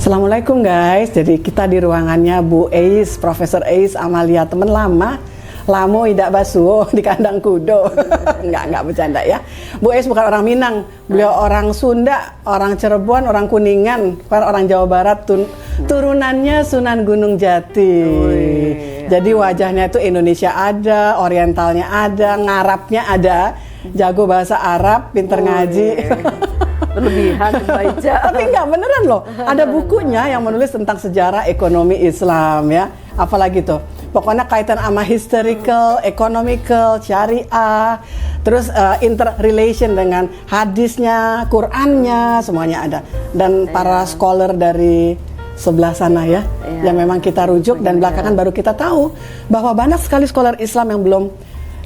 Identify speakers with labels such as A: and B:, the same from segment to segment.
A: Assalamualaikum guys, jadi kita di ruangannya Bu Eis, Profesor Eis Amalia, teman lama. Lamo idak basuh di kandang kudo. Enggak bercanda ya. Bu Eis bukan orang Minang, beliau orang Sunda, orang Cirebon, orang Kuningan, orang Jawa Barat, turunannya Sunan Gunung Jati. Jadi wajahnya itu Indonesia ada, Orientalnya ada, Ngarapnya ada, jago bahasa Arab, pinter ngaji.
B: Berlebihan baca.
A: Tapi enggak, beneran loh. Ada bukunya yang menulis tentang sejarah ekonomi Islam ya. Apalagi tuh. Pokoknya kaitan sama historical, economical, syariah, terus interrelation dengan hadisnya, Qurannya, semuanya ada. Dan para scholar dari sebelah sana ya, yang memang kita rujuk dan belakangan baru kita tahu bahwa banyak sekali scholar Islam yang belum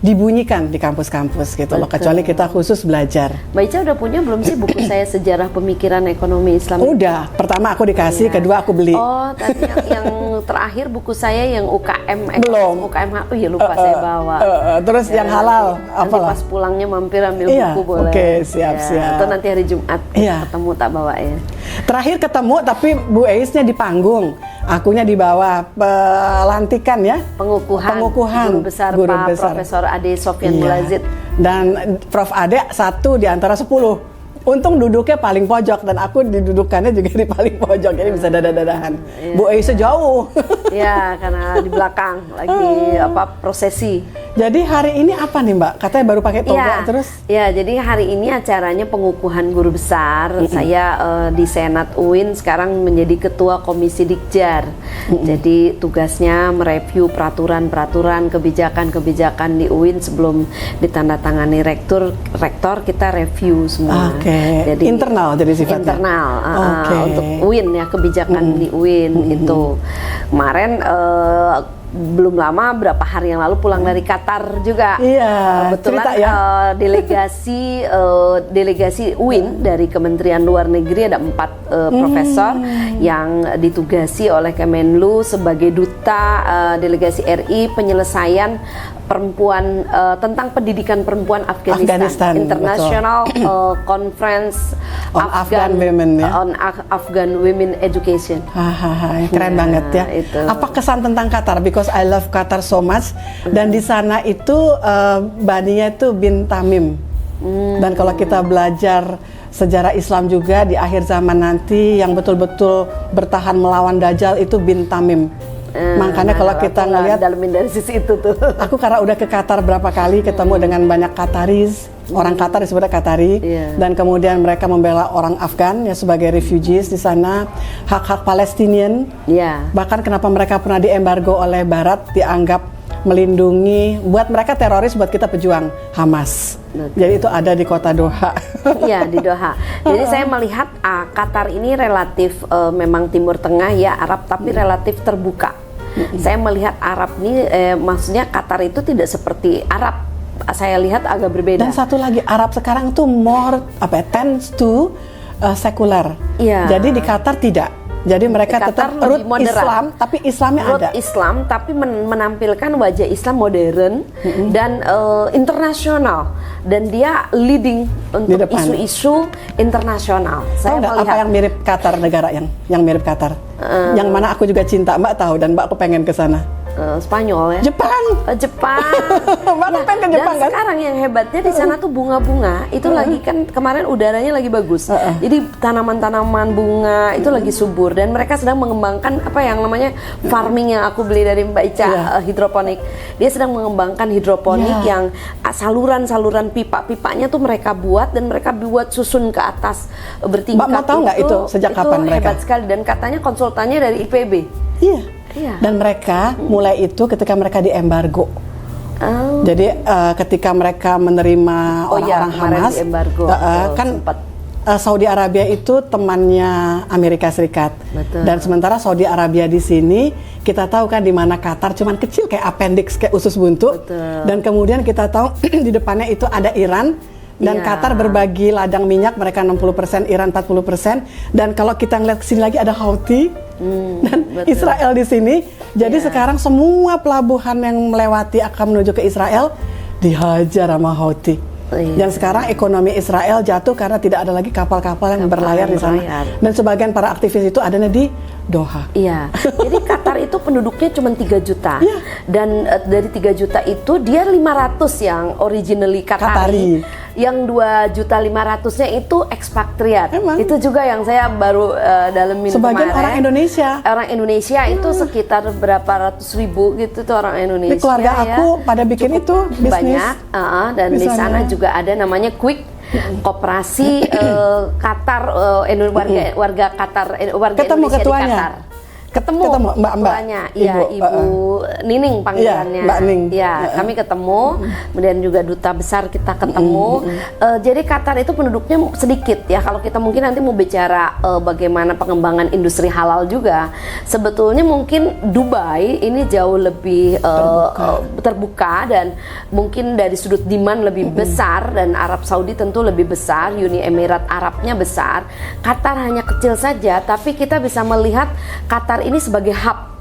A: dibunyikan di kampus-kampus gitu loh, kecuali kita khusus belajar.
B: Mbak Ica udah punya belum sih buku saya Sejarah Pemikiran Ekonomi Islam?
A: Udah, pertama aku dikasih, kedua aku beli.
B: Oh, tadi yang terakhir buku saya yang UKM
A: belum.
B: UKM, oh iya lupa saya bawa.
A: Terus yang halal,
B: nanti pas pulangnya mampir ambil buku boleh.
A: Oke, siap.
B: Atau nanti hari Jumat ketemu tak bawa ya.
A: Terakhir ketemu tapi Bu Eisnya di panggung, akunya di bawah pelantikan ya. Pengukuhan.
B: Guru besar Pak Profesor Ade Sofyan Mulazid.
A: Dan Prof Ade satu di antara 10. Untung duduknya paling pojok dan aku didudukannya juga di paling pojok, jadi bisa dada-dadahan. Bu Eisnya jauh.
B: Ya, karena di belakang lagi prosesi.
A: Jadi hari ini apa nih Mbak? Katanya baru pakai toga terus?
B: Ya, jadi hari ini acaranya pengukuhan guru besar. Saya di Senat UIN sekarang menjadi ketua Komisi Dikjar. Jadi tugasnya mereview peraturan-peraturan, kebijakan-kebijakan di UIN sebelum ditandatangani rektor kita review semua.
A: Jadi internal jadi sifatnya.
B: Internal untuk UIN ya, kebijakan di UIN itu. Kemarin belum lama, berapa hari yang lalu pulang dari Qatar juga.
A: Iya,
B: kebetulan delegasi UIN dari Kementerian Luar Negeri ada 4 profesor yang ditugasi oleh Kemenlu sebagai duta delegasi RI penyelesaian perempuan tentang pendidikan perempuan Afghanistan. International Conference
A: on Afghan Women ya.
B: On Afghan Women Education.
A: Keren banget ya. Itu. Apa kesan tentang Qatar? Because I love Qatar so much. Dan di sana itu baninya itu bin Tamim. Dan kalau kita belajar sejarah Islam juga di akhir zaman nanti yang betul-betul bertahan melawan Dajjal itu bin Tamim. Makanya kalau kita ngelihat
B: dalamin dari sisi itu tuh.
A: Aku karena udah ke Qatar berapa kali ketemu dengan banyak Qataris, orang Qatar disebutnya Qatari, dan kemudian mereka membela orang Afgan ya sebagai refugees di sana, hak-hak Palestinian. Bahkan kenapa mereka pernah diembargo oleh Barat dianggap melindungi, buat mereka teroris, buat kita pejuang Hamas. Jadi itu ada di kota Doha.
B: Iya, di Doha. Jadi saya melihat Qatar ini relatif memang Timur Tengah ya, Arab, tapi relatif terbuka. Saya melihat Arab ini, maksudnya Qatar itu tidak seperti Arab. Saya lihat agak berbeda.
A: Dan satu lagi, Arab sekarang itu more tends to sekuler. Jadi di Qatar tidak. Jadi mereka tetap root Islam, tapi Islamnya
B: root
A: ada.
B: Islam, tapi menampilkan wajah Islam modern dan internasional. Dan dia leading untuk isu-isu internasional.
A: Saya melihat apa yang mirip Qatar, negara yang mirip Qatar. Yang mana aku juga cinta, Mbak tahu, dan Mbak aku pengen ke sana.
B: Spanyol ya.
A: Jepang.
B: Mbak pengen ke Jepang kan? Sekarang yang hebatnya di sana tuh bunga-bunga itu lagi kan kemarin udaranya lagi bagus. Jadi tanaman-tanaman bunga itu lagi subur dan mereka sedang mengembangkan apa yang namanya farming yang aku beli dari Mbak Ica, hidroponik. Dia sedang mengembangkan hidroponik yang saluran-saluran pipa-pipanya tuh mereka buat dan mereka buat susun ke atas bertingkat.
A: Mbak mau tahu nggak itu sejak kapan mereka?
B: Hebat sekali dan katanya konsultannya dari IPB.
A: Dan mereka mulai itu ketika mereka diembargo. Jadi ketika mereka menerima orang-orang Hamas, kan Saudi Arabia itu temannya Amerika Serikat. Dan sementara Saudi Arabia di sini kita tahu kan di mana Qatar cuman kecil kayak appendix, kayak usus buntu. Dan kemudian kita tahu di depannya itu ada Iran. Dan Qatar berbagi ladang minyak, mereka 60%, Iran 40%. Dan kalau kita ngeliat kesini lagi ada Houthi dan Israel di sini. Jadi sekarang semua pelabuhan yang melewati akan menuju ke Israel dihajar sama Houthi. Dan sekarang ekonomi Israel jatuh karena tidak ada lagi kapal-kapal yang berlayar di sana. Dan sebagian para aktivis itu adanya di Doha.
B: Iya. Jadi Qatar itu penduduknya cuma 3 juta. Dan dari 3 juta itu dia 500 yang originally Qatari. Yang 2.500.000-nya itu ekspatriat. Itu juga yang saya baru dalemin
A: sebagian
B: kemarin.
A: Orang Indonesia.
B: Orang Indonesia itu sekitar berapa ratus ribu gitu tuh orang Indonesia.
A: Di keluarga aku pada bikin itu bisnis.
B: Banyak. Dan di sana juga ada namanya Quick. Koperasi Qatar, warga Qatar, warga Indonesia di Qatar. Ketemu Mbak-mbaknya, iya Ibu Nining panggilannya.
A: Mbak Ning.
B: Ya, kami ketemu, kemudian juga duta besar kita ketemu. Jadi Qatar itu penduduknya sedikit ya. Kalau kita mungkin nanti mau bicara bagaimana pengembangan industri halal juga, sebetulnya mungkin Dubai ini jauh lebih terbuka dan mungkin dari sudut demand lebih besar, dan Arab Saudi tentu lebih besar, Uni Emirat Arabnya besar. Qatar hanya kecil saja, tapi kita bisa melihat Qatar ini sebagai hub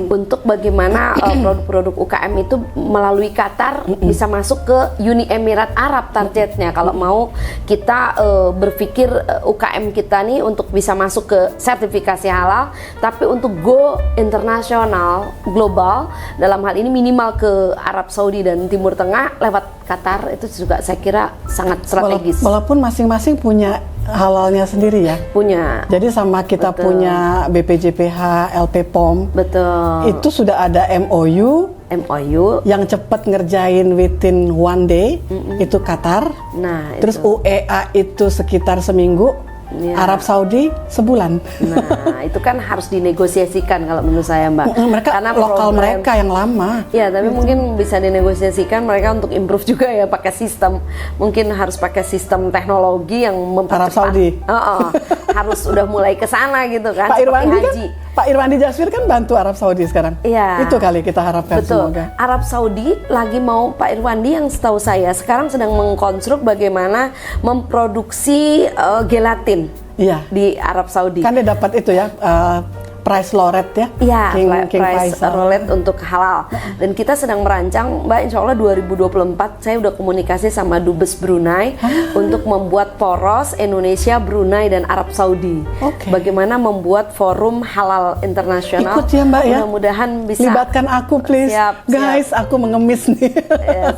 B: untuk bagaimana produk-produk UKM itu melalui Qatar bisa masuk ke Uni Emirat Arab targetnya. Kalau mau kita berpikir UKM kita nih untuk bisa masuk ke sertifikasi halal, tapi untuk go internasional, global, dalam hal ini minimal ke Arab Saudi dan Timur Tengah lewat Qatar, itu juga saya kira sangat strategis.
A: Walaupun masing-masing punya halalnya sendiri ya.
B: Punya.
A: Jadi sama kita punya BPJPH, LP POM.
B: Betul.
A: Itu sudah ada MOU yang cepat ngerjain within one day, itu Qatar.
B: Nah,
A: terus
B: itu.
A: UEA itu sekitar seminggu. Arab Saudi sebulan.
B: Nah, itu kan harus dinegosiasikan kalau menurut saya, Mbak.
A: Mereka
B: karena
A: lokal mereka yang lama.
B: Ya, tapi mungkin bisa dinegosiasikan mereka untuk improve juga ya, pakai sistem. Mungkin harus pakai sistem teknologi yang mempercepat.
A: Arab Saudi.
B: Harus udah mulai ke sana gitu kan.
A: Pak Irwandi kan, Pak Irwandi Jasfir kan bantu Arab Saudi sekarang.
B: Iya.
A: Itu kali kita harapkan.
B: Betul.
A: Semoga.
B: Arab Saudi lagi mau, Pak Irwandi yang setahu saya sekarang sedang mengkonstruk bagaimana memproduksi gelatin.
A: Iya.
B: Di Arab Saudi.
A: Kan dia dapat itu ya, prize laureate ya.
B: Iya,
A: King
B: prize
A: Faisal.
B: laureate untuk halal. Dan kita sedang merancang, Mbak, insya Allah 2024 saya udah komunikasi sama Dubes Brunei untuk membuat poros Indonesia, Brunei dan Arab Saudi. Bagaimana membuat forum halal internasional.
A: Ikut ya, Mbak ya.
B: Mudah-mudahan bisa.
A: Libatkan aku please.
B: Siap.
A: Guys, aku mengemis nih.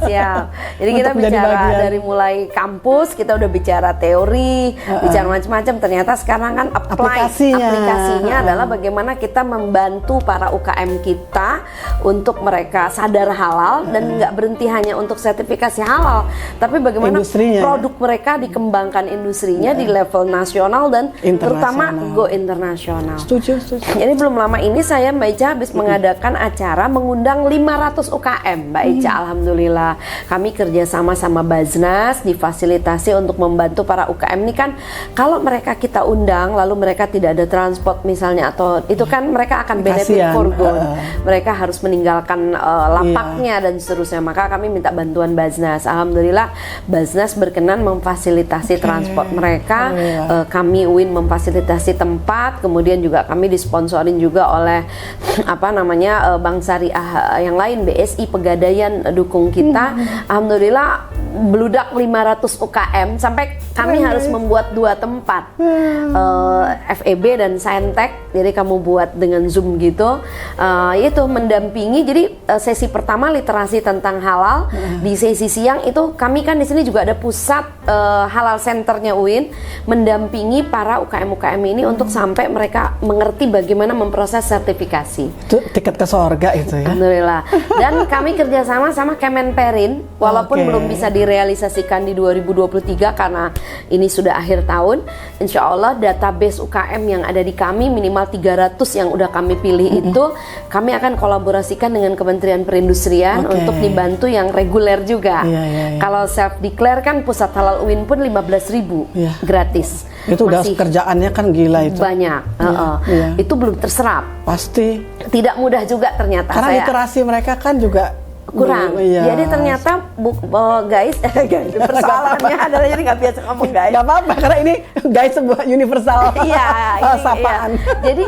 B: Siap. Jadi kita bicara dari mulai kampus, kita udah bicara teori, bicara macam-macam. Ternyata sekarang kan aplikasinya adalah bagaimana kita membantu para UKM kita untuk mereka sadar halal dan nggak berhenti hanya untuk sertifikasi halal, tapi bagaimana produk mereka dikembangkan industrinya di level nasional dan terutama go internasional.
A: Setuju.
B: Jadi belum lama ini saya, Mbak Ica, habis mengadakan acara mengundang 500 UKM, Mbak Ica. Alhamdulillah kami kerjasama sama Baznas difasilitasi untuk membantu para UKM ini kan. Kalau mereka kita undang lalu mereka tidak ada transport misalnya, atau itu kan mereka akan benefit foregone. Mereka harus meninggalkan lapaknya dan seterusnya. Maka kami minta bantuan Baznas. Alhamdulillah Baznas berkenan memfasilitasi transport mereka. Kami UIN memfasilitasi tempat. Kemudian juga kami disponsorin juga oleh Bank Syariah yang lain, BSI Pegadaian dukung kita. Alhamdulillah beludak 500 UKM sampai kami harus membuat 2 tempat, FEB dan Saintek. Jadi kamu buat dengan Zoom gitu, itu mendampingi. Jadi sesi pertama literasi tentang halal, di sesi siang itu kami kan di sini juga ada pusat halal centernya UIN, mendampingi para UKM-UKM ini untuk sampai mereka mengerti bagaimana memproses sertifikasi. Itu
A: tiket ke surga itu ya.
B: Alhamdulillah. Dan kami kerjasama sama Kemenperin, walaupun belum bisa direalisasikan di 2023 karena ini sudah akhir tahun. Insya Allah database UKM yang ada di kami minimal 300 yang udah kami pilih itu kami akan kolaborasikan dengan Kementerian Perindustrian untuk dibantu yang reguler juga. Kalau self declare kan pusat halal UIN pun 15.000 gratis.
A: Itu udah kerjaannya kan gila itu.
B: Banyak. Itu belum terserap.
A: Pasti.
B: Tidak mudah juga ternyata.
A: Karena literasi mereka kan juga
B: kurang. Jadi ternyata guys, persoalannya adalah jadi nggak biasa ngomong guys.
A: Nggak apa-apa karena ini guys sebuah universal sapaan.
B: Jadi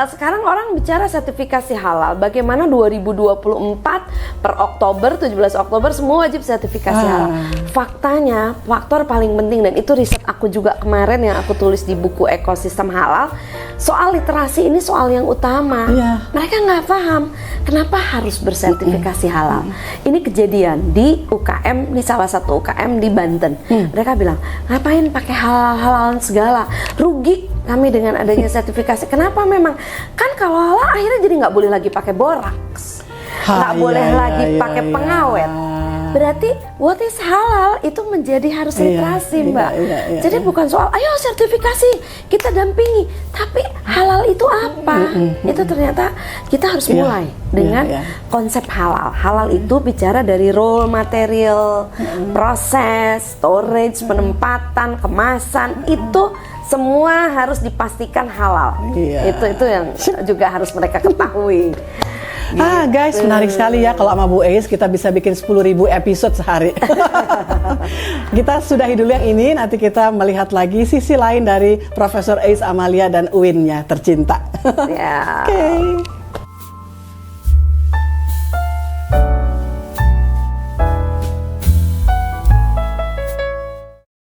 B: sekarang orang bicara sertifikasi halal. Bagaimana 2024 per Oktober, 17 Oktober semua wajib sertifikasi halal. Faktanya, faktor paling penting dan itu riset aku juga kemarin yang aku tulis di buku Ekosistem Halal. Soal literasi ini soal yang utama. Mereka nggak paham kenapa harus bersertifikasi halal. Ini kejadian di UKM, di salah satu UKM di Banten. Mereka bilang, ngapain pakai halal-halalan segala? Rugi kami dengan adanya sertifikasi. Kenapa memang? Kan kalau halal akhirnya jadi nggak boleh lagi pakai boraks, nggak boleh lagi pakai pengawet. Berarti what is halal itu menjadi harus literasi, Mbak. Jadi bukan soal ayo sertifikasi kita dampingi, tapi halal itu apa? Itu ternyata kita harus mulai dengan konsep halal. Halal itu bicara dari raw material, proses, storage, penempatan, kemasan, itu semua harus dipastikan halal. Itu yang juga harus mereka ketahui.
A: Guys, menarik sekali ya kalau sama Bu Ais kita bisa bikin 10.000 episode sehari. Kita sudahi dulu yang ini, nanti kita melihat lagi sisi lain dari Profesor Ais Amalia dan Uin-nya tercinta.
B: Oke.